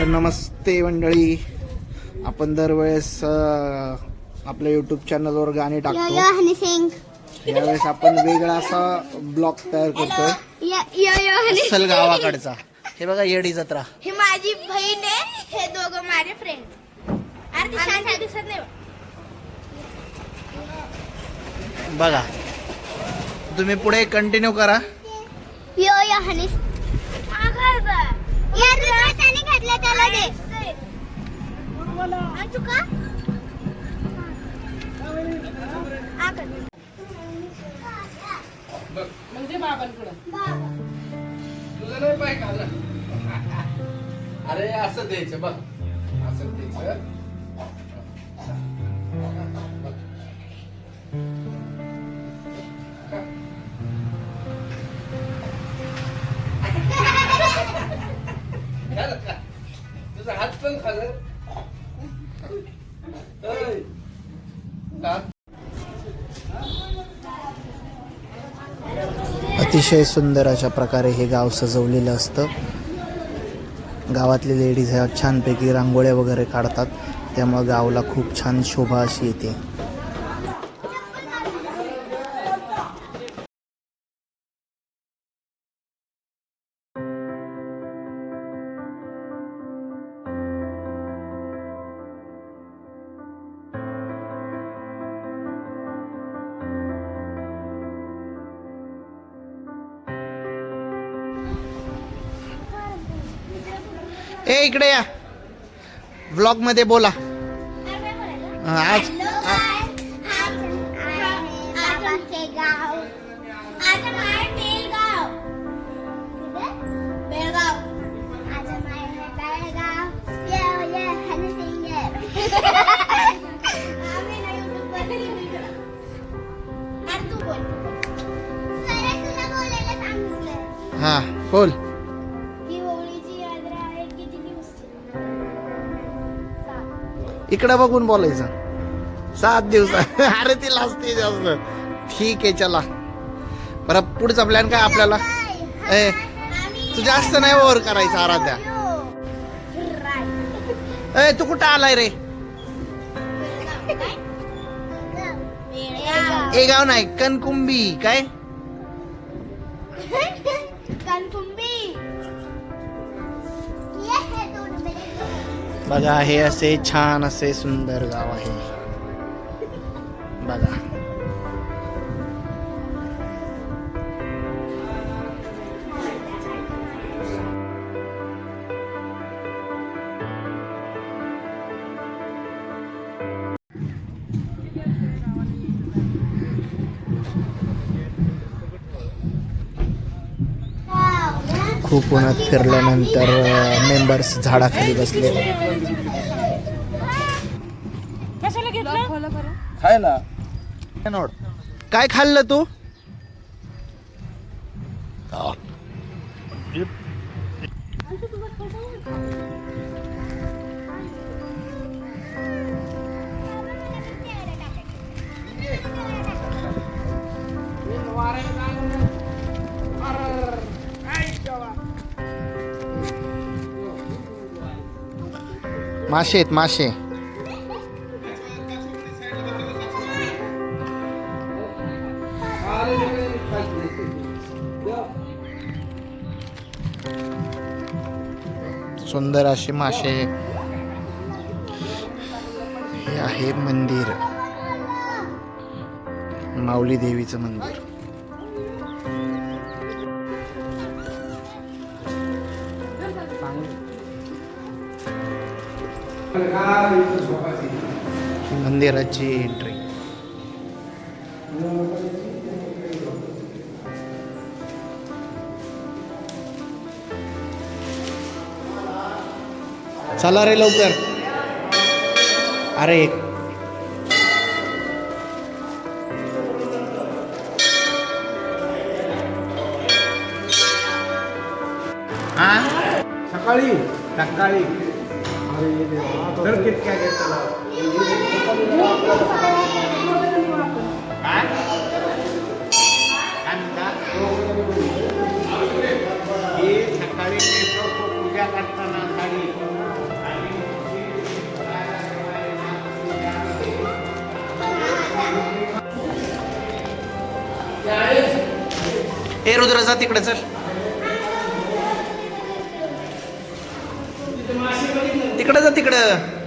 तर नमस्ते मंडळी, आपण दरवेळेस आपल्या यूट्यूब चॅनलवर गाणी टाकतो. यावेळेस आपण वेगळा असा ब्लॉग तयार करतोय असल गावाकडचा. हे बघा येडी जत्रा. हे माझी बहीण आहे, हे दोघं माझे फ्रेंड. अरे शांत दिसत नाही बघा, तुम्ही पुढे कंटिन्यू करा. यो यो हनी यार त्याने घातलं त्याला दे. आणि तू का म्हणजे बाबांकडं तुझं नाही पाय का? अरे असं द्यायचं बघ, असं द्यायचं. तुझा हात पण खाल्लं. अतिशय सुंदर अशा प्रकारे हे गाव सजवलेलं असतं. गावातले लेडीज ह्या छानपैकी रांगोळ्या वगैरे काढतात, त्यामुळे गावाला खूप छान शोभा अशी येते. ए इकडे या, व्लॉग मध्ये बोला. आज हा बोल. इकडे बघून बोलायचं. 7 दिवसात. अरे ती लाजते जास्त. ठीक आहे चला. बरं पुढचा प्लॅन काय आपल्याला? ए तू जास्त नाही ओव्हर करायचं आराध्या. ए तू कुठं आलाय रे? ए गाव नाही, कणकुंबी. काय बघा, हे असे छान असे सुंदर गाव आहे बघा. खूप उन्हात फिरल्यानंतर मेंबर्स झाडाखाली बसले. कशाला घेतलं? खायला काय खाल्लं तू? मासे आहेत मासे. सुंदर असे मासे. हे आहे मंदिर, माऊली देवीचं मंदिर. मंदिराची एंट्री. चला रे लवकर. अरे सकाळी सकाळी तर कितक्या घेतला सकाळी पूजा करताना साडी ए रुद्र जा तिकडे चल. तिकडे जा तिकडं.